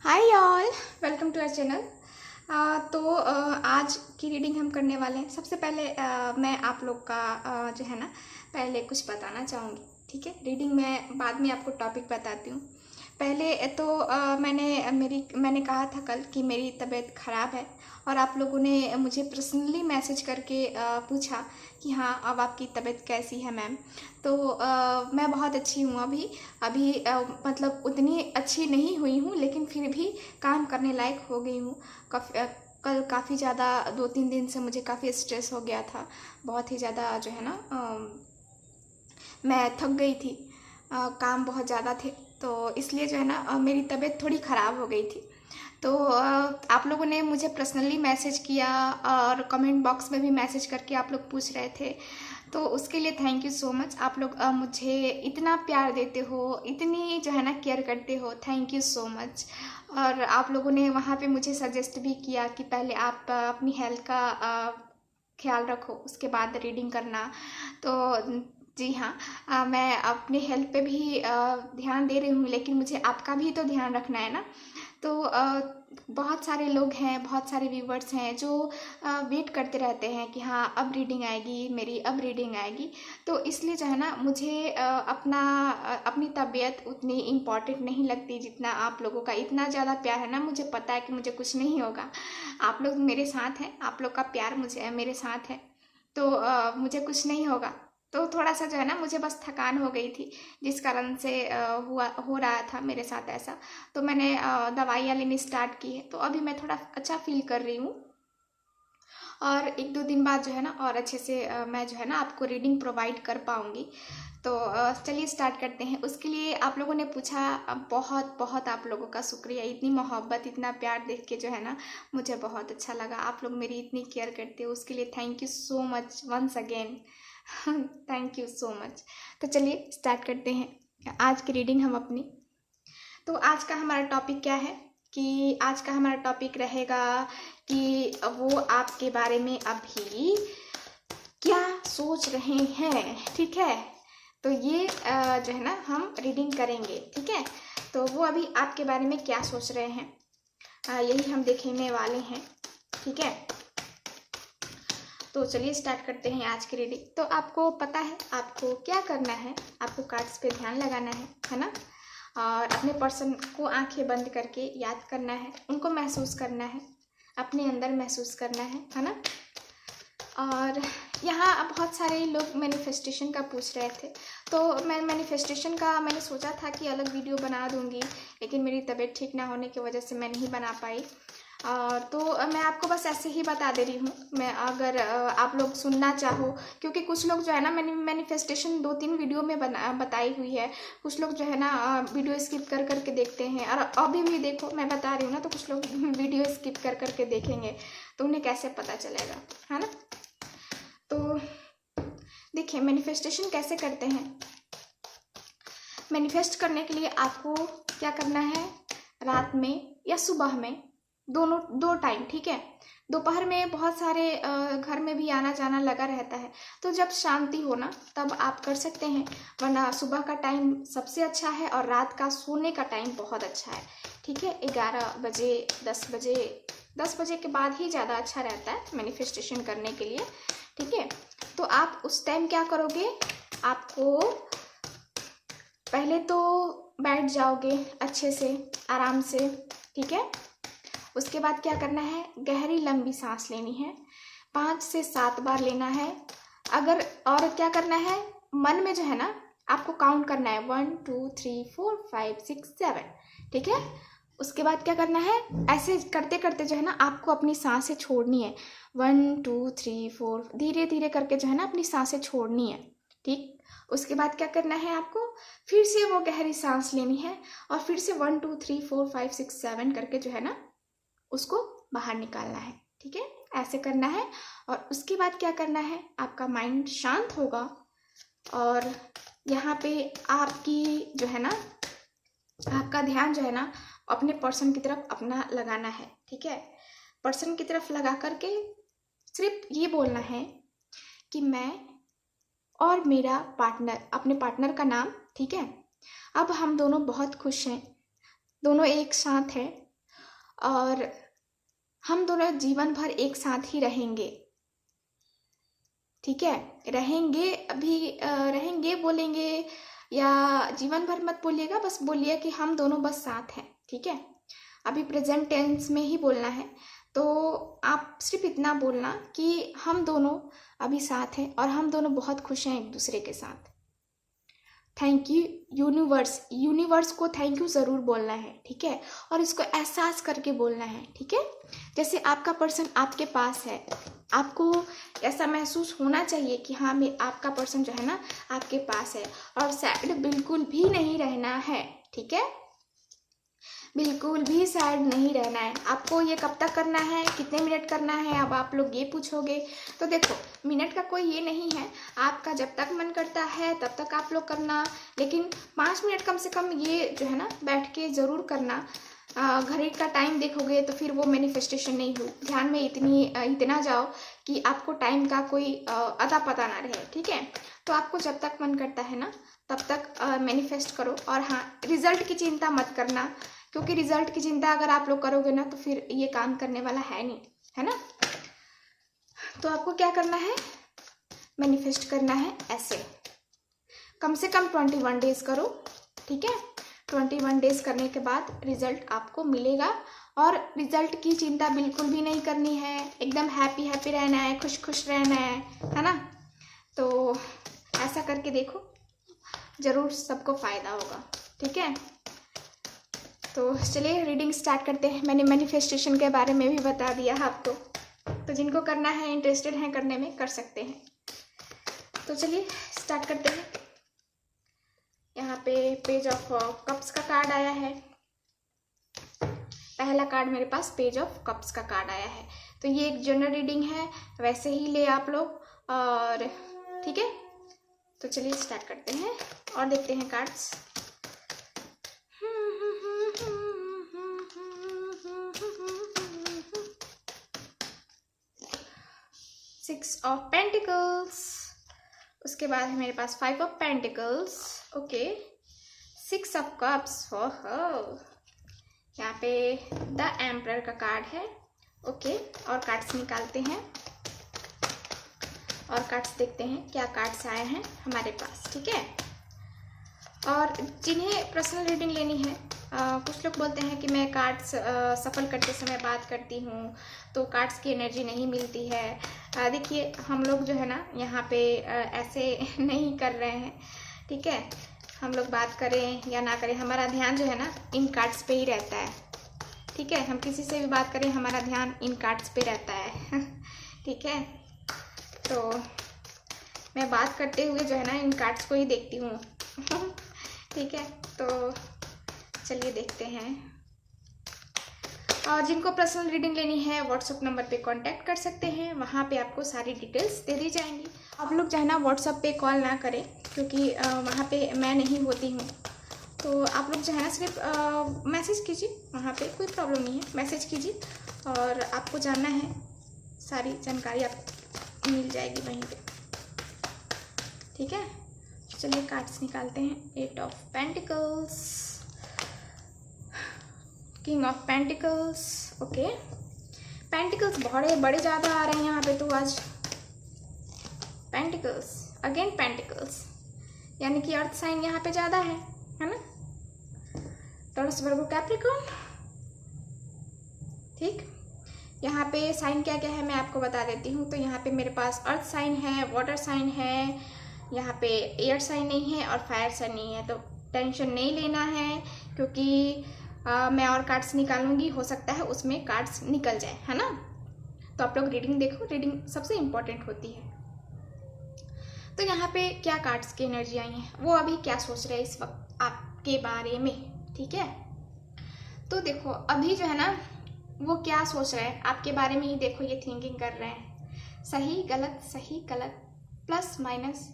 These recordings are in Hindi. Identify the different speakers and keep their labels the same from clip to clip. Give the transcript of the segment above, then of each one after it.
Speaker 1: Hi all, welcome to our channel. आज की रीडिंग हम करने वाले हैं। सबसे पहले मैं आप लोग का जो है ना पहले कुछ बताना चाहूँगी। ठीक है, रीडिंग में बाद में आपको टॉपिक बताती हूँ। पहले तो मैंने कहा था कल कि मेरी तबीयत ख़राब है और आप लोगों ने मुझे पर्सनली मैसेज करके पूछा कि हाँ अब आपकी तबीयत कैसी है मैम। तो मैं बहुत अच्छी हूँ अभी अभी मतलब उतनी अच्छी नहीं हुई हूँ, लेकिन फिर भी काम करने लायक हो गई हूँ। कल काफ़ी ज़्यादा 2-3 दिन से मुझे काफ़ी स्ट्रेस हो गया था। बहुत ही ज़्यादा जो है ना मैं थक गई थी। काम बहुत ज़्यादा थे, तो इसलिए जो है ना मेरी तबीयत थोड़ी ख़राब हो गई थी। तो आप लोगों ने मुझे पर्सनली मैसेज किया और कमेंट बॉक्स में भी मैसेज करके आप लोग पूछ रहे थे, तो उसके लिए थैंक यू सो मच। आप लोग मुझे इतना प्यार देते हो, इतनी जो है ना केयर करते हो, थैंक यू सो मच। और आप लोगों ने वहाँ पे मुझे सजेस्ट भी किया कि पहले आप अपनी हेल्थ का ख्याल रखो, उसके बाद रीडिंग करना। तो जी हाँ, मैं अपने हेल्थ पे भी ध्यान दे रही हूँ, लेकिन मुझे आपका भी तो ध्यान रखना है ना। तो बहुत सारे लोग हैं, बहुत सारे व्यूवर्स हैं जो वेट करते रहते हैं कि हाँ अब रीडिंग आएगी मेरी, अब रीडिंग आएगी। तो इसलिए जो है ना मुझे अपनी तबीयत उतनी इम्पॉर्टेंट नहीं लगती जितना आप लोगों का इतना ज़्यादा प्यार है ना। मुझे पता है कि मुझे कुछ नहीं होगा, आप लोग मेरे साथ हैं, आप लोग का प्यार मुझे मेरे साथ है, तो मुझे कुछ नहीं होगा। तो थोड़ा सा जो है ना मुझे बस थकान हो गई थी, जिस कारण से हो रहा था मेरे साथ ऐसा। तो मैंने दवाइयाँ लेनी स्टार्ट की है, तो अभी मैं थोड़ा अच्छा फील कर रही हूँ। और 1-2 दिन बाद जो है ना और अच्छे से मैं जो है ना आपको रीडिंग प्रोवाइड कर पाऊँगी। तो चलिए स्टार्ट करते हैं। उसके लिए आप लोगों ने पूछा, बहुत बहुत आप लोगों का शुक्रिया। इतनी मोहब्बत, इतना प्यार देख के जो है ना मुझे बहुत अच्छा लगा। आप लोग मेरी इतनी केयर करते हो, उसके लिए thank you so much once again. Thank you so much. तो चलिए स्टार्ट करते हैं आज की रीडिंग हम अपनी। तो आज का हमारा टॉपिक क्या है कि आज का हमारा टॉपिक रहेगा कि वो आपके बारे में अभी क्या सोच रहे हैं। ठीक है, तो ये जो है ना हम रीडिंग करेंगे। ठीक है, तो वो अभी आपके बारे में क्या सोच रहे हैं, यही हम देखने वाले हैं। ठीक है, तो चलिए स्टार्ट करते हैं आज की रीडिंग। तो आपको पता है आपको क्या करना है, आपको कार्ड्स पे ध्यान लगाना है ना। और अपने पर्सन को आंखें बंद करके याद करना है, उनको महसूस करना है, अपने अंदर महसूस करना है ना। और यहाँ बहुत सारे लोग मैनिफेस्टेशन का पूछ रहे थे, तो मैं मैनिफेस्टेशन का मैंने सोचा था कि अलग वीडियो बना दूंगी, लेकिन मेरी तबीयत ठीक ना होने की वजह से मैं नहीं बना पाई। तो मैं आपको बस ऐसे ही बता दे रही हूँ। मैं अगर आप लोग सुनना चाहो, क्योंकि कुछ लोग जो है ना मैनिफेस्टेशन 2-3 वीडियो में बताई हुई है, कुछ लोग जो है ना वीडियो स्किप कर करके देखते हैं। और अभी भी देखो मैं बता रही हूँ ना, तो कुछ लोग वीडियो स्किप कर करके देखेंगे, तो उन्हें कैसे पता चलेगा, है ना। तो देखिए मैनिफेस्टेशन कैसे करते हैं। मैनिफेस्ट करने के लिए आपको क्या करना है, रात में या सुबह में, दोनों दो टाइम। ठीक है, दोपहर में बहुत सारे घर में भी आना जाना लगा रहता है, तो जब शांति हो ना तब आप कर सकते हैं, वरना सुबह का टाइम सबसे अच्छा है और रात का सोने का टाइम बहुत अच्छा है। ठीक है, 11 बजे 10 बजे के बाद ही ज़्यादा अच्छा रहता है मैनिफेस्टेशन करने के लिए। ठीक है, तो आप उस टाइम क्या करोगे, आपको पहले तो बैठ जाओगे अच्छे से आराम से। ठीक है, उसके बाद क्या करना है, गहरी लंबी सांस लेनी है, 5 से 7 बार लेना है। अगर और क्या करना है, मन में जो है ना आपको काउंट करना है 1 2 3 4 5 6 7। ठीक है, उसके बाद क्या करना है, ऐसे करते करते जो है ना आपको अपनी सांसें छोड़नी है। 1 2 3 4 धीरे धीरे करके जो है ना अपनी सांसें छोड़नी है। ठीक, उसके बाद क्या करना है, आपको फिर से वो गहरी सांस लेनी है और फिर से 1 2 3 4 5 6 7 करके जो है ना उसको बाहर निकालना है। ठीक है, ऐसे करना है। और उसके बाद क्या करना है, आपका माइंड शांत होगा और यहाँ पे आपकी जो है ना आपका ध्यान जो है ना अपने पर्सन की तरफ अपना लगाना है। ठीक है, पर्सन की तरफ लगा करके सिर्फ ये बोलना है कि मैं और मेरा पार्टनर, अपने पार्टनर का नाम। ठीक है, अब हम दोनों बहुत खुश हैं, दोनों एक साथ हैं, और हम दोनों जीवन भर एक साथ ही रहेंगे, ठीक है। रहेंगे अभी रहेंगे बोलेंगे या जीवन भर मत बोलिएगा, बस बोलिए कि हम दोनों बस साथ हैं, ठीक है। अभी प्रेजेंट टेंस में ही बोलना है, तो आप सिर्फ इतना बोलना कि हम दोनों अभी साथ हैं और हम दोनों बहुत खुश हैं एक दूसरे के साथ। थैंक यू यूनिवर्स, यूनिवर्स को थैंक यू ज़रूर बोलना है, ठीक है। और इसको एहसास करके बोलना है, ठीक है। जैसे आपका पर्सन आपके पास है, आपको ऐसा महसूस होना चाहिए कि हाँ मैं आपका पर्सन जो है ना आपके पास है, और सैड बिल्कुल भी नहीं रहना है, ठीक है। बिल्कुल भी सैड नहीं रहना है। आपको ये कब तक करना है, कितने मिनट करना है, अब आप लोग ये पूछोगे। तो देखो मिनट का कोई ये नहीं है, आपका जब तक मन करता है तब तक आप लोग करना, लेकिन 5 मिनट कम से कम ये जो है ना बैठ के ज़रूर करना। घड़ी का टाइम देखोगे तो फिर वो मैनिफेस्टेशन नहीं हो। ध्यान में इतना जाओ कि आपको टाइम का कोई अता पता ना रहे, ठीक है। तो आपको जब तक मन करता है ना तब तक मैनिफेस्ट करो। और हाँ, रिजल्ट की चिंता मत करना, क्योंकि रिजल्ट की चिंता अगर आप लोग करोगे ना तो फिर ये काम करने वाला है नहीं, है ना। तो आपको क्या करना है, मैनिफेस्ट करना है ऐसे। कम से कम 21 डेज करो, ठीक है। 21 डेज करने के बाद रिजल्ट आपको मिलेगा। और रिजल्ट की चिंता बिल्कुल भी नहीं करनी है, एकदम हैप्पी हैप्पी रहना है, खुश खुश रहना है ना। तो ऐसा करके देखो, ज़रूर सबको फ़ायदा होगा, ठीक है। तो चलिए रीडिंग स्टार्ट करते हैं। मैंने मैनिफेस्टेशन के बारे में भी बता दिया आपको, तो जिनको करना है, इंटरेस्टेड हैं करने में, कर सकते हैं। तो चलिए स्टार्ट करते हैं। यहाँ पे पेज ऑफ कप्स का कार्ड आया है। पहला कार्ड मेरे पास पेज ऑफ कप्स का कार्ड आया है। तो ये एक जनरल रीडिंग है, वैसे ही ले आप लोग, और ठीक है। तो चलिए स्टार्ट करते हैं और देखते हैं कार्ड्स। सिक्स ऑफ पेंटिकल्स, उसके बाद है मेरे पास 5 of pentacles, okay. 6 of cups, हो यहाँ पे द एम्परर का कार्ड है, ओके। और कार्ड्स निकालते हैं और कार्ड्स देखते हैं क्या कार्ड्स आए हैं हमारे पास, ठीक है। और जिन्हें पर्सनल रीडिंग लेनी है, कुछ लोग बोलते हैं कि मैं कार्ड्स सफल करते समय बात करती हूँ तो कार्ड्स की एनर्जी नहीं मिलती है। देखिए हम लोग जो है ना यहाँ पे ऐसे नहीं कर रहे हैं, ठीक है। हम लोग बात करें या ना करें, हमारा ध्यान जो है ना इन कार्ड्स पे ही रहता है, ठीक है। हम किसी से भी बात करें, हमारा ध्यान इन कार्ड्स पे रहता है ठीक है। तो मैं बात करते हुए जो है ना इन कार्ड्स को ही देखती हूँ ठीक है। तो चलिए देखते हैं। और जिनको पर्सनल रीडिंग लेनी है व्हाट्सएप नंबर पे कांटेक्ट कर सकते हैं, वहाँ पे आपको सारी डिटेल्स दे दी जाएंगी। आप लोग जो है ना व्हाट्सएप पे कॉल ना करें, क्योंकि वहाँ पे मैं नहीं होती हूँ। तो आप लोग जो है ना सिर्फ मैसेज कीजिए, वहाँ पे कोई प्रॉब्लम नहीं है, मैसेज कीजिए और आपको जानना है सारी जानकारी आपको मिल जाएगी वहीं पे, ठीक है। चलिए कार्ड्स निकालते हैं। 8 of pentacles, king of pentacles, okay. Pentacles बड़े बड़े ज़्यादा आ रहे हैं यहाँ पे तो आज। पेंटिकल्स, अगेन पेंटिकल्स, यानी कि अर्थ साइन यहाँ पे ज़्यादा है ना। टॉरस, वर्गो, कैप्रिकॉर्न, ठीक। यहाँ पे साइन क्या क्या है मैं आपको बता देती हूँ। तो यहाँ पे मेरे पास अर्थ साइन है, वाटर साइन है, यहाँ पे एयर साइन नहीं है और फायर साइन नहीं है। तो टेंशन नहीं लेना है, क्योंकि मैं और कार्ड्स निकालूंगी, हो सकता है उसमें कार्ड्स निकल जाए, है ना। तो आप लोग रीडिंग देखो, रीडिंग सबसे इम्पोर्टेंट होती है। तो यहाँ पे क्या कार्ड्स की एनर्जी आई है, वो अभी क्या सोच रहे हैं इस वक्त आपके बारे में, ठीक है। तो देखो अभी जो है ना वो क्या सोच रहे हैं आपके बारे में ही, देखो ये थिंकिंग कर रहे हैं, सही गलत, प्लस माइनस,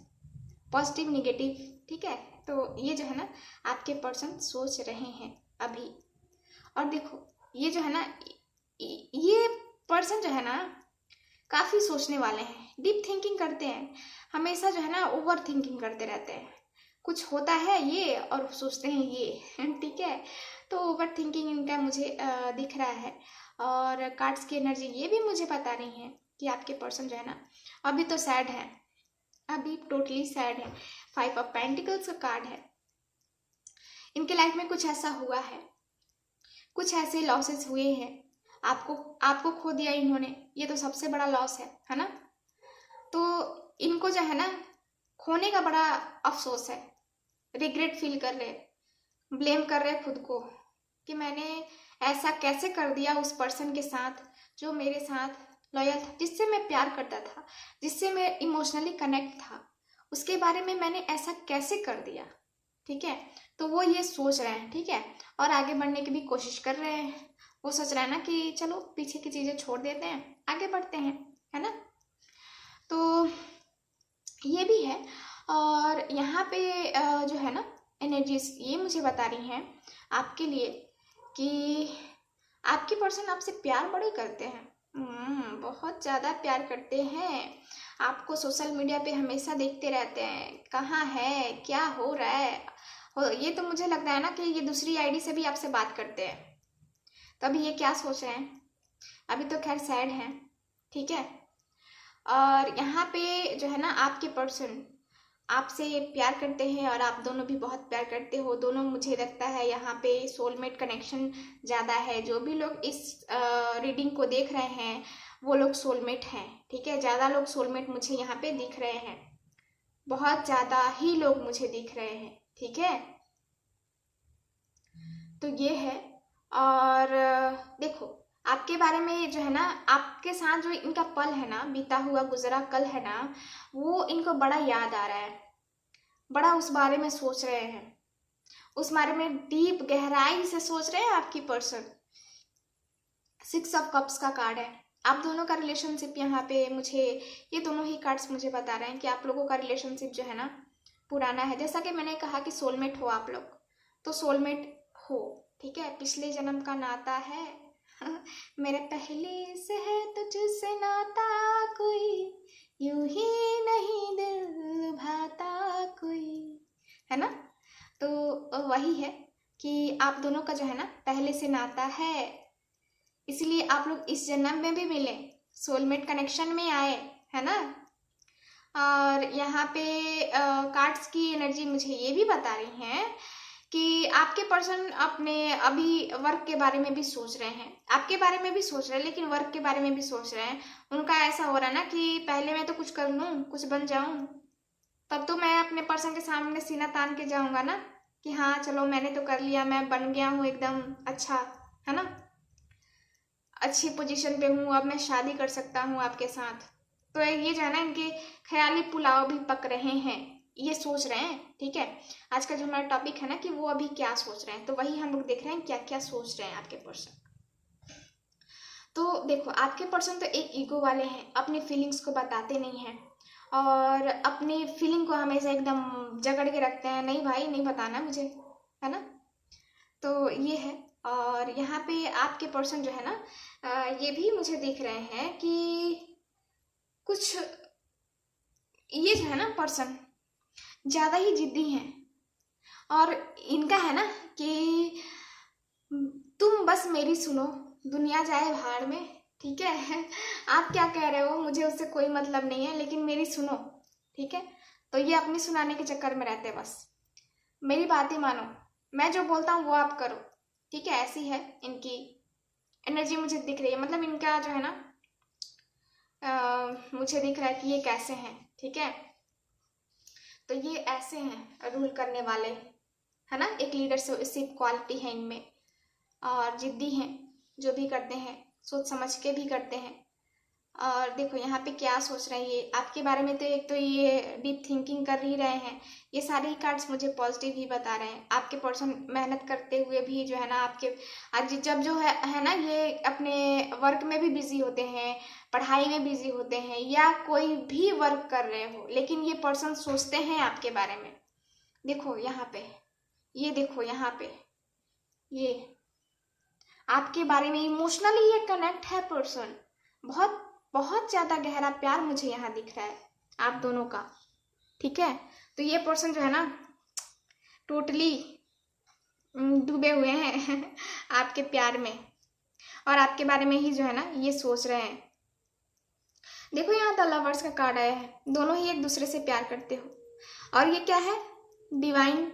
Speaker 1: पॉजिटिव निगेटिव, ठीक है। तो ये जो है ना आपके पर्सन सोच रहे हैं अभी। और देखो ये जो है ना ये पर्सन जो है ना काफ़ी सोचने वाले हैं, डीप थिंकिंग करते हैं, हमेशा जो है ना ओवर थिंकिंग करते रहते हैं। कुछ होता है ये और सोचते हैं ये ठीक है। तो ओवर थिंकिंग इनका मुझे दिख रहा है। और कार्ड्स की एनर्जी ये भी मुझे बता रही है कि आपके पर्सन जो है ना अभी तो सैड है, अभी टोटली सैड है। 5 ऑफ पेंटिकल्स का कार्ड है। इनके लाइफ में कुछ ऐसा हुआ है, कुछ ऐसे लॉसेस हुए हैं, आपको खो दिया इन्होंने, ये तो सबसे बड़ा लॉस है ना। तो इनको जो है ना खोने का बड़ा अफसोस है, रिग्रेट फील कर रहे, ब्लेम कर रहे खुद को कि मैंने ऐसा कैसे कर दिया उस पर्सन के साथ जो मेरे साथ लॉयल था, जिससे मैं प्यार करता था, जिससे मैं इमोशनली कनेक्ट था, उसके बारे में मैंने ऐसा कैसे कर दिया। ठीक है, तो वो ये सोच रहे हैं। ठीक है, और आगे बढ़ने की भी कोशिश कर रहे हैं। वो सोच रहे हैं ना कि चलो पीछे की चीज़ें छोड़ देते हैं, आगे बढ़ते हैं, है ना। तो ये भी है। और यहाँ पे जो है ना एनर्जीज ये मुझे बता रही हैं आपके लिए कि आपके पर्सन आपसे प्यार बड़े करते हैं। बहुत ज़्यादा प्यार करते हैं। आपको सोशल मीडिया पे हमेशा देखते रहते हैं, कहाँ है, क्या हो रहा है। ये तो मुझे लगता है ना कि ये दूसरी आईडी से भी आपसे बात करते हैं। तो अभी ये क्या सोच रहे हैं, अभी तो खैर सैड हैं। ठीक है, और यहाँ पे जो है ना आपके पर्सन आपसे प्यार करते हैं और आप दोनों भी बहुत प्यार करते हो। दोनों मुझे लगता है यहाँ पे सोलमेट कनेक्शन ज़्यादा है। जो भी लोग इस रीडिंग को देख रहे हैं वो लोग सोलमेट हैं। ठीक है, ज़्यादा लोग सोलमेट मुझे यहाँ पे दिख रहे हैं, बहुत ज़्यादा ही लोग मुझे दिख रहे हैं। ठीक है, तो ये है। और देखो आपके बारे में जो है ना, आपके साथ जो इनका पल है ना, बीता हुआ गुजरा कल है ना, वो इनको बड़ा याद आ रहा है, बड़ा उस बारे में सोच रहे हैं, उस बारे में डीप गहराई से सोच रहे हैं आपकी पर्सन। 6 ऑफ कप्स का कार्ड है। आप दोनों का रिलेशनशिप यहाँ पे मुझे, ये दोनों ही कार्ड्स मुझे बता रहे हैं कि आप लोगों का रिलेशनशिप जो है ना पुराना है। जैसा कि मैंने कहा कि सोलमेट हो आप लोग, तो सोलमेट हो। ठीक है, पिछले जन्म का नाता है। मेरे पहले से है तुझसे नाता कोई, यूं ही नहीं दिल भाता कोई, है ना। तो वही है कि आप दोनों का जो है ना पहले से नाता है, इसलिए आप लोग इस जन्म में भी मिले, सोलमेट कनेक्शन में आए, है ना। और यहाँ पे कार्ड्स की एनर्जी मुझे ये भी बता रही हैं कि आपके पर्सन अपने अभी वर्क के बारे में भी सोच रहे हैं, आपके बारे में भी सोच रहे हैं, लेकिन वर्क के बारे में भी सोच रहे हैं। उनका ऐसा हो रहा है ना कि पहले मैं तो कुछ कर लूँ, कुछ बन जाऊँ, तब तो मैं अपने पर्सन के सामने सीना तान के जाऊँगा ना कि हाँ चलो मैंने तो कर लिया, मैं बन गया हूँ एकदम अच्छा, है ना, अच्छी पोजीशन पे हूँ, अब मैं शादी कर सकता हूँ आपके साथ। तो ये जो है ना इनके ख्याली पुलाव भी पक रहे हैं, ये सोच रहे हैं। ठीक है, आज का जो हमारा टॉपिक है ना कि वो अभी क्या सोच रहे हैं, तो वही हम लोग देख रहे हैं क्या क्या सोच रहे हैं आपके पर्सन। तो देखो आपके पर्सन तो एक ईगो वाले हैं, अपनी फीलिंग्स को बताते नहीं हैं और अपनी फीलिंग को हमेशा एकदम जकड़ के रखते हैं, नहीं भाई नहीं बताना मुझे, है ना। तो ये है। और यहाँ पे आपके पर्सन जो है ना ये भी मुझे दिख रहे हैं कि कुछ ये जो है ना पर्सन ज़्यादा ही जिद्दी हैं। और इनका है ना कि तुम बस मेरी सुनो, दुनिया जाए भाड़ में। ठीक है, आप क्या कह रहे हो मुझे उससे कोई मतलब नहीं है, लेकिन मेरी सुनो। ठीक है, तो ये अपनी सुनाने के चक्कर में रहते हैं, बस मेरी बातें मानो, मैं जो बोलता हूँ वो आप करो। ठीक है, ऐसी है इनकी एनर्जी मुझे दिख रही है। मतलब इनका जो है ना मुझे दिख रहा है कि ये कैसे हैं। ठीक है, तो ये ऐसे हैं रूल करने वाले, है ना, एक लीडरशिप क्वालिटी है इनमें, और जिद्दी हैं, जो भी करते हैं सोच समझ के भी करते हैं। और देखो यहाँ पे क्या सोच रहे हैं ये आपके बारे में, तो एक तो ये डीप थिंकिंग कर ही रहे हैं। ये सारे ही कार्ड्स मुझे पॉजिटिव ही बता रहे हैं। आपके पर्सन मेहनत करते हुए भी जो है ना आपके आज जब जो है ना ये अपने वर्क में भी बिजी होते हैं, पढ़ाई में बिजी होते हैं, या कोई भी वर्क कर रहे हो, लेकिन ये पर्सन सोचते हैं आपके बारे में। देखो यहाँ पे, ये देखो यहाँ पे, ये आपके बारे में इमोशनली ये कनेक्ट है पर्सन, बहुत बहुत ज़्यादा गहरा प्यार मुझे यहाँ दिख रहा है आप दोनों का। ठीक है, तो ये पर्सन जो है ना टोटली डूबे हुए हैं आपके प्यार में, और आपके बारे में ही जो है ना ये सोच रहे हैं। देखो यहाँ द लवर्स का कार्ड आया है, दोनों ही एक दूसरे से प्यार करते हो, और ये क्या है, डिवाइन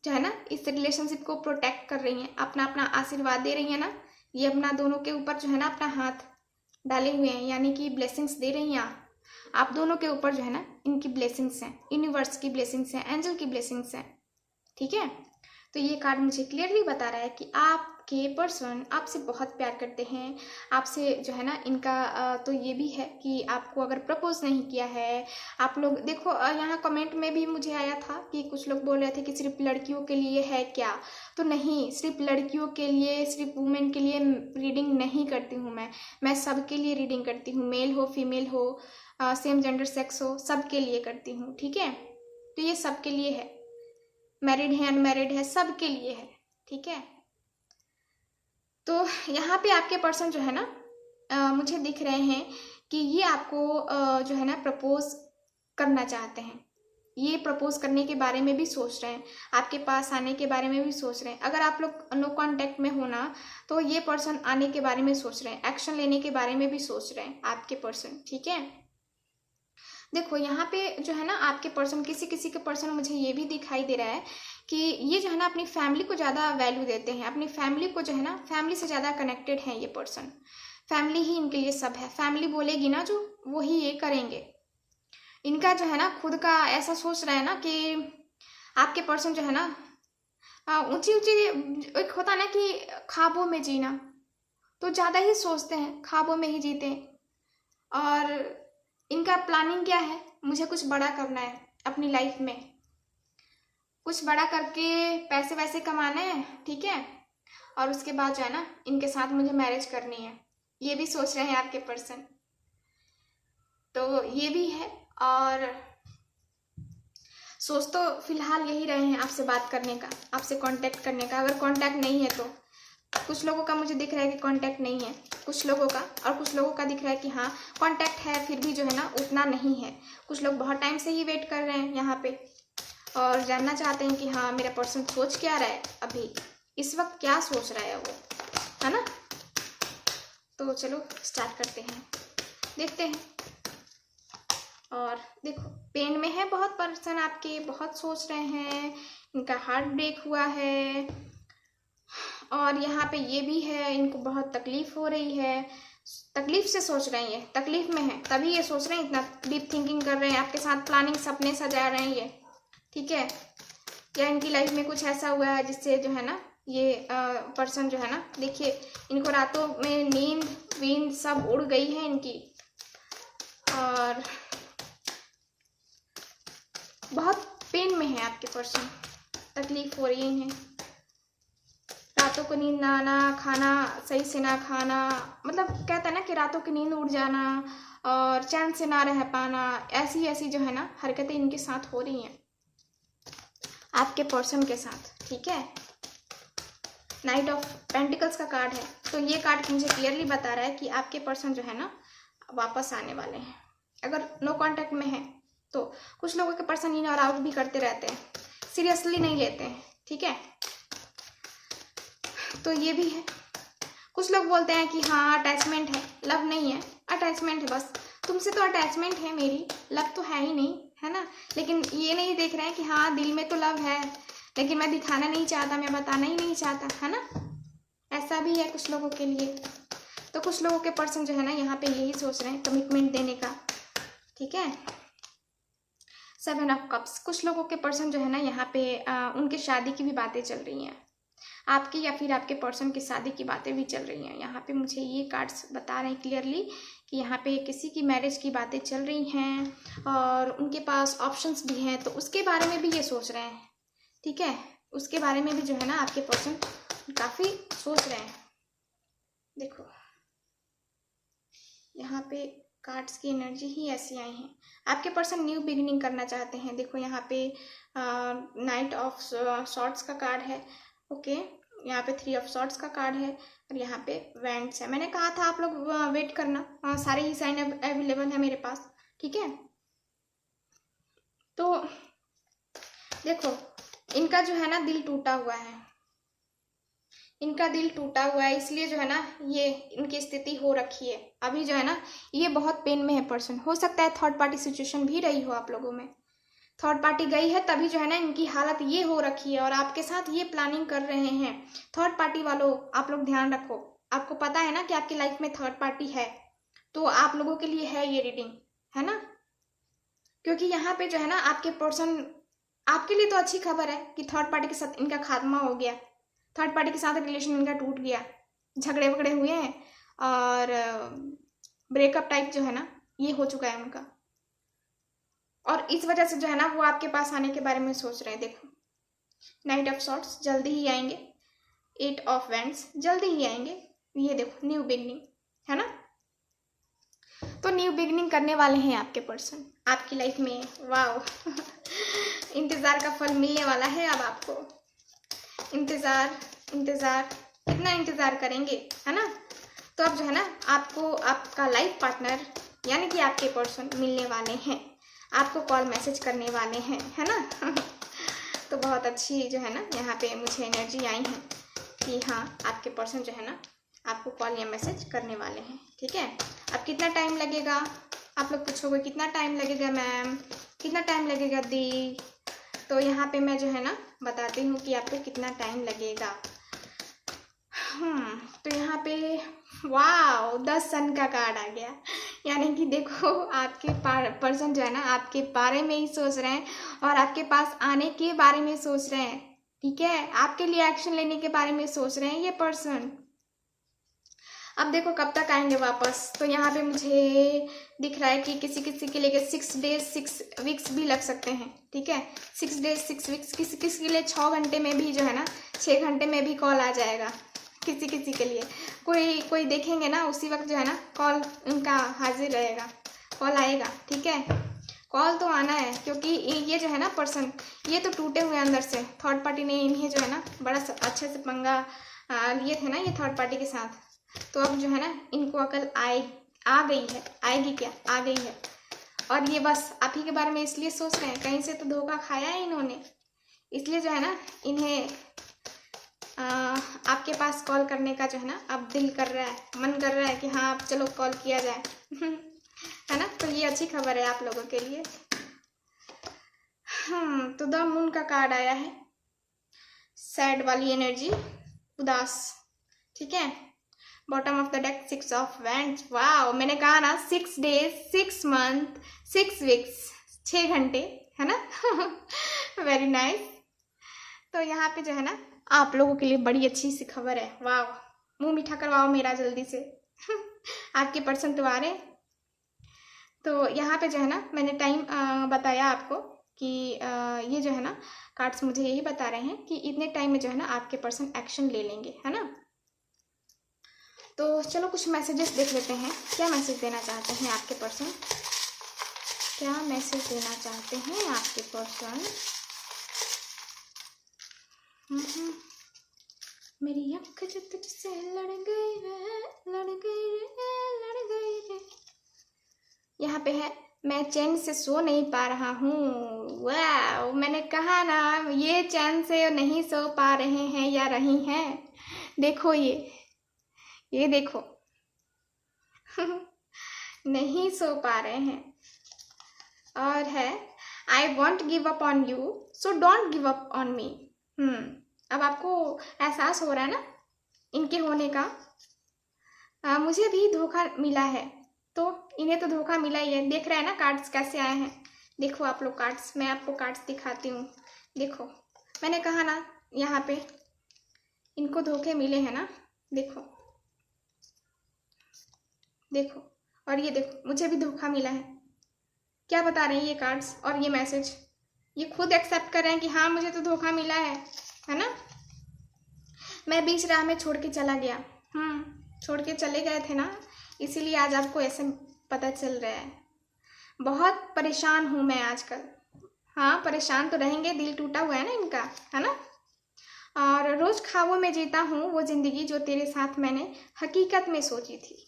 Speaker 1: जो है ना इस रिलेशनशिप को प्रोटेक्ट कर रही हैं, अपना अपना आशीर्वाद दे रही है ना, ये अपना दोनों के ऊपर जो है ना अपना हाथ डाले हुए हैं, यानी कि ब्लेसिंग्स दे रही हैं आप दोनों के ऊपर जो है ना इनकी ब्लेसिंग्स हैं, यूनिवर्स की ब्लेसिंग्स हैं, एंजल की ब्लेसिंग्स हैं। ठीक है, तो ये कार्ड मुझे क्लियरली बता रहा है कि आपके पर्सन आपसे बहुत प्यार करते हैं, आपसे जो है ना इनका तो ये भी है कि आपको अगर प्रपोज नहीं किया है आप लोग, देखो यहाँ कमेंट में भी मुझे आया था कि कुछ लोग बोल रहे थे कि सिर्फ लड़कियों के लिए है क्या, तो नहीं, सिर्फ लड़कियों के लिए, सिर्फ वुमेन के लिए रीडिंग नहीं करती हूँ मैं सबके लिए रीडिंग करती हूँ, मेल हो फीमेल हो, सेम जेंडर सेक्स हो, सबके लिए करती हूँ। ठीक है, तो ये सबके लिए है, मैरिड है अनमैरिड है सबके लिए है। ठीक है, तो यहाँ पे आपके पर्सन जो है ना मुझे दिख रहे हैं कि ये आपको जो है ना प्रपोज करना चाहते हैं, ये प्रपोज करने के बारे में भी सोच रहे हैं, आपके पास आने के बारे में भी सोच रहे हैं। अगर आप लोग नो कांटेक्ट में हो ना तो ये पर्सन आने के बारे में सोच रहे हैं, एक्शन लेने के बारे में भी सोच रहे हैं आपके पर्सन। ठीक है, देखो यहाँ पे जो है ना आपके पर्सन, किसी किसी के पर्सन मुझे ये भी दिखाई दे रहा है कि ये जो है ना अपनी फैमिली को ज़्यादा वैल्यू देते हैं, अपनी फैमिली को जो है ना फैमिली से ज़्यादा कनेक्टेड है ये पर्सन, फैमिली ही इनके लिए सब है, फैमिली बोलेगी ना जो वो ही ये करेंगे। इनका जो है ना खुद का ऐसा सोच रहा है ना कि आपके पर्सन जो है ना ऊंची ऊंची, एक होता ना कि ख्वाबों में जीना, तो ज़्यादा ही सोचते हैं, ख्वाबों में ही जीते हैं। और इनका प्लानिंग क्या है, मुझे कुछ बड़ा करना है अपनी लाइफ में, कुछ बड़ा करके पैसे वैसे कमाने हैं। ठीक है, और उसके बाद जो है ना इनके साथ मुझे मैरिज करनी है, ये भी सोच रहे हैं आपके पर्सन, तो ये भी है। और सोच तो फिलहाल यही रहे हैं आपसे बात करने का, आपसे कांटेक्ट करने का। अगर कांटेक्ट नहीं है तो कुछ लोगों का मुझे दिख रहा है कि कांटेक्ट नहीं है कुछ लोगों का, और कुछ लोगों का दिख रहा है कि हाँ कांटेक्ट है फिर भी जो है ना उतना नहीं है। कुछ लोग बहुत टाइम से ही वेट कर रहे हैं यहाँ पे और जानना चाहते हैं कि हाँ मेरा पर्सन सोच क्या रहा है, अभी इस वक्त क्या सोच रहा है वो, है ना। तो चलो स्टार्ट करते हैं, देखते हैं। और देखो पेन में है बहुत पर्सन आपके, बहुत सोच रहे हैं, इनका हार्ट ब्रेक हुआ है, और यहाँ पे ये भी है इनको बहुत तकलीफ हो रही है, तकलीफ से सोच रहे हैं, ये तकलीफ में है तभी ये सोच रहे हैं, इतना डीप थिंकिंग कर रहे हैं, आपके साथ प्लानिंग सपने सजा रहे हैं ये। ठीक है, या इनकी लाइफ में कुछ ऐसा हुआ है जिससे जो है ना ये पर्सन जो है ना, देखिए इनको रातों में नींद सब उड़ गई है इनकी, और बहुत पेन में है आपके पर्सन, तकलीफ हो रही है इन्हें, रातों को नींद ना आना, खाना सही से ना खाना, मतलब कहते हैं ना कि रातों की नींद उड़ जाना और चैन से ना रह पाना, ऐसी ऐसी जो है ना हरकतें इनके साथ हो रही हैं आपके पर्सन के साथ। ठीक है, नाइट ऑफ पेंटिकल्स का कार्ड है, तो ये कार्ड मुझे क्लियरली बता रहा है कि आपके पर्सन जो है ना वापस आने वाले हैं। अगर नो कांटेक्ट में है तो कुछ लोगों के पर्सन इन और आउट भी करते रहते हैं, सीरियसली नहीं लेते हैं। ठीक है, तो ये भी है। कुछ लोग बोलते हैं कि हाँ अटैचमेंट है, लव नहीं है, अटैचमेंट है, बस तुमसे तो अटैचमेंट है मेरी, लव तो है ही नहीं, है ना। लेकिन ये नहीं देख रहे हैं कि हाँ दिल में तो लव है, लेकिन मैं दिखाना नहीं चाहता, मैं बताना ही नहीं चाहता, है ना। ऐसा भी है कुछ लोगों के लिए। तो कुछ लोगों के पर्सन जो है ना यहाँ पे यही सोच रहे हैं कमिटमेंट देने का। ठीक है, 7 ऑफ कप्स, कुछ लोगों के पर्सन जो है ना यहाँ पे उनके शादी की भी बातें चल रही हैं, आपकी या फिर आपके पर्सन की शादी की बातें भी चल रही हैं। यहाँ पे मुझे ये कार्ड्स बता रहे हैं क्लियरली कि यहाँ पे किसी की मैरिज की बातें चल रही हैं और उनके पास ऑप्शंस भी हैं, तो उसके बारे में भी ये सोच रहे हैं। ठीक है, उसके बारे में भी जो है ना आपके पर्सन काफ़ी सोच रहे हैं। देखो यहाँ पे कार्ड्स की एनर्जी ही ऐसी आई हैं, आपके पर्सन न्यू बिगिनिंग करना चाहते हैं। देखो यहाँ पे नाइट ऑफ सॉर्ड्स का कार्ड है, ओके, यहाँ पे 3 ऑफ सॉर्ड्स का कार्ड है, और यहाँ पे वेंट्स है। मैंने कहा था आप लोग वेट करना, सारे ही साइन अवेलेबल है मेरे पास। ठीक है, तो देखो इनका जो है ना दिल टूटा हुआ है, इनका दिल टूटा हुआ है, इसलिए जो है ना ये इनकी स्थिति हो रखी है। अभी जो है ना ये बहुत पेन में है पर्सन। हो सकता है थर्ड पार्टी सिचुएशन भी रही हो आप लोगों में, थर्ड पार्टी गई है तभी जो है ना इनकी हालत ये हो रखी है और आपके साथ ये प्लानिंग कर रहे हैं। थर्ड पार्टी वालों आप लोग ध्यान रखो, आपको पता है ना कि आपकी लाइफ में थर्ड पार्टी है, तो आप लोगों के लिए है ये रीडिंग, है ना। क्योंकि यहाँ पे जो है ना आपके पर्सन, आपके लिए तो अच्छी खबर है कि थर्ड पार्टी के साथ इनका खात्मा हो गया, थर्ड पार्टी के साथ रिलेशन इनका टूट गया, झगड़े वगड़े हुए हैं और ब्रेकअप टाइप जो है ना ये हो चुका है उनका। और इस वजह से जो है ना वो आपके पास आने के बारे में सोच रहे हैं। देखो नाइट ऑफ सॉर्ट्स जल्दी ही आएंगे, एट ऑफ वैंड्स जल्दी ही आएंगे, ये देखो न्यू बिगनिंग, है ना। तो न्यू बिगनिंग करने वाले हैं आपके पर्सन आपकी लाइफ में। वाओ इंतजार का फल मिलने वाला है अब आपको। इंतजार इंतजार कितना इंतजार करेंगे, है ना। तो अब जो है ना आपको आपका लाइफ पार्टनर यानी कि आपके पर्सन मिलने वाले हैं, आपको कॉल मैसेज करने वाले हैं, है ना। तो बहुत अच्छी जो है ना यहाँ पे मुझे एनर्जी आई है कि हाँ आपके पर्सन जो है ना आपको कॉल या मैसेज करने वाले हैं। ठीक है, अब कितना टाइम लगेगा आप लोग पूछोगे, कितना टाइम लगेगा मैम, कितना टाइम लगेगा दी। तो यहाँ पे मैं जो है ना बताती हूँ कि आपको कितना टाइम लगेगा। तो यहाँ पे वाओ 10 सन का कार्ड आ गया, यानी कि देखो आपके पर्सन जो है ना आपके बारे में ही सोच रहे हैं और आपके पास आने के बारे में सोच रहे हैं। ठीक है, आपके लिए एक्शन लेने के बारे में सोच रहे हैं ये पर्सन। अब देखो कब तक आएंगे वापस। तो यहाँ पे मुझे दिख रहा है कि किसी किसी के लिए 6 डेज 6 वीक्स भी लग सकते हैं। ठीक है, 6 डेज 6 वीक्स, किसी किसी के लिए 6 घंटे में भी जो है ना 6 घंटे में भी कॉल आ जाएगा। किसी किसी के लिए कोई कोई देखेंगे ना उसी वक्त जो है ना कॉल उनका हाजिर रहेगा, कॉल आएगा। ठीक है, कॉल तो आना है क्योंकि ये जो है ना पर्सन ये तो टूटे हुए अंदर से, थर्ड पार्टी ने इन्हें जो है ना बड़ा अच्छे से पंगा लिए थे ना ये थर्ड पार्टी के साथ। तो अब जो है ना इनको अकल आ गई है, आएगी क्या, आ गई है। और ये बस आप ही के बारे में इसलिए सोच रहे हैं, कहीं से तो धोखा खाया है इन्होंने, इसलिए जो है ना इन्हें आपके पास कॉल करने का जो है ना अब दिल कर रहा है, मन कर रहा है कि हाँ अब चलो कॉल किया जाए है ना। तो ये अच्छी खबर है आप लोगों के लिए। तो द मून का कार्ड आया है, सैड वाली एनर्जी, उदास। ठीक है, bottom of the deck 6 of wands. Wow, मैंने कहा ना 6 डेज 6 मंथ 6 वीक्स 6 घंटे, है ना वेरी नाइस। तो यहाँ पे जो है ना आप लोगों के लिए बड़ी अच्छी सी खबर है। वाओ, मुंह मीठा करवाओ मेरा जल्दी से आपके पर्सन तो आ रहे। तो यहाँ पे जो है ना मैंने टाइम बताया आपको कि ये जो है ना कार्ड्स मुझे यही बता रहे हैं कि इतने टाइम में जो है ना आपके पर्सन एक्शन ले लेंगे, है ना। तो चलो कुछ मैसेजेस देख लेते हैं, क्या मैसेज देना चाहते हैं आपके पर्सन, क्या मैसेज देना चाहते हैं आपके पर्सन। मेरी आँख जो तुझसे लड़ गई रे, लड़ गई रे, लड़ गई रे। यहाँ पे है मैं चैन से सो नहीं पा रहा हूँ। वाह, मैंने कहा ना ये चैन से नहीं सो पा रहे हैं या रही हैं। देखो ये देखो नहीं सो पा रहे हैं। और है I want give up on you so don't give up on me. अब आपको एहसास हो रहा है ना इनके होने का। मुझे भी धोखा मिला है, तो इन्हें तो धोखा मिला ही है। देख रहे हैं ना कार्ड्स कैसे आए हैं, देखो आप लोग कार्ड्स, मैं आपको कार्ड्स दिखाती हूँ। देखो मैंने कहा ना यहाँ पे इनको धोखे मिले हैं ना, देखो देखो, और ये देखो मुझे भी धोखा मिला है। क्या बता रहे हैं ये कार्ड्स और ये मैसेज, ये खुद एक्सेप्ट कर रहे हैं कि हाँ मुझे तो धोखा मिला है ना। मैं बीच राह में छोड़ के चला गया, छोड़ के चले गए थे ना, इसीलिए आज आपको ऐसे पता चल रहा है। बहुत परेशान हूँ मैं आजकल। हाँ परेशान तो रहेंगे, दिल टूटा हुआ है ना इनका, है ना। और रोज ख्वाबों में जीता हूँ वो जिंदगी जो तेरे साथ मैंने हकीकत में सोची थी।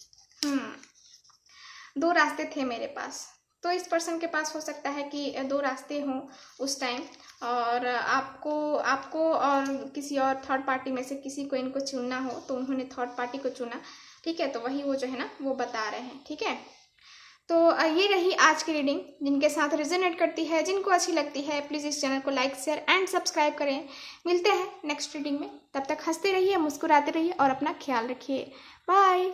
Speaker 1: 2 रास्ते थे मेरे पास, तो इस पर्सन के पास हो सकता है कि दो रास्ते हों उस टाइम, और आपको और किसी और थर्ड पार्टी में से किसी को इनको चुनना हो, तो उन्होंने थर्ड पार्टी को चुना, ठीक है। तो वही वो जो है ना वो बता रहे हैं, ठीक है। तो ये रही आज की रीडिंग। जिनके साथ रेजोनेट करती है, जिनको अच्छी लगती है, प्लीज़ इस चैनल को लाइक शेयर एंड सब्सक्राइब करें। मिलते हैं नेक्स्ट रीडिंग में, तब तक हंसते रहिए, मुस्कुराते रहिए और अपना ख्याल रखिए। बाय।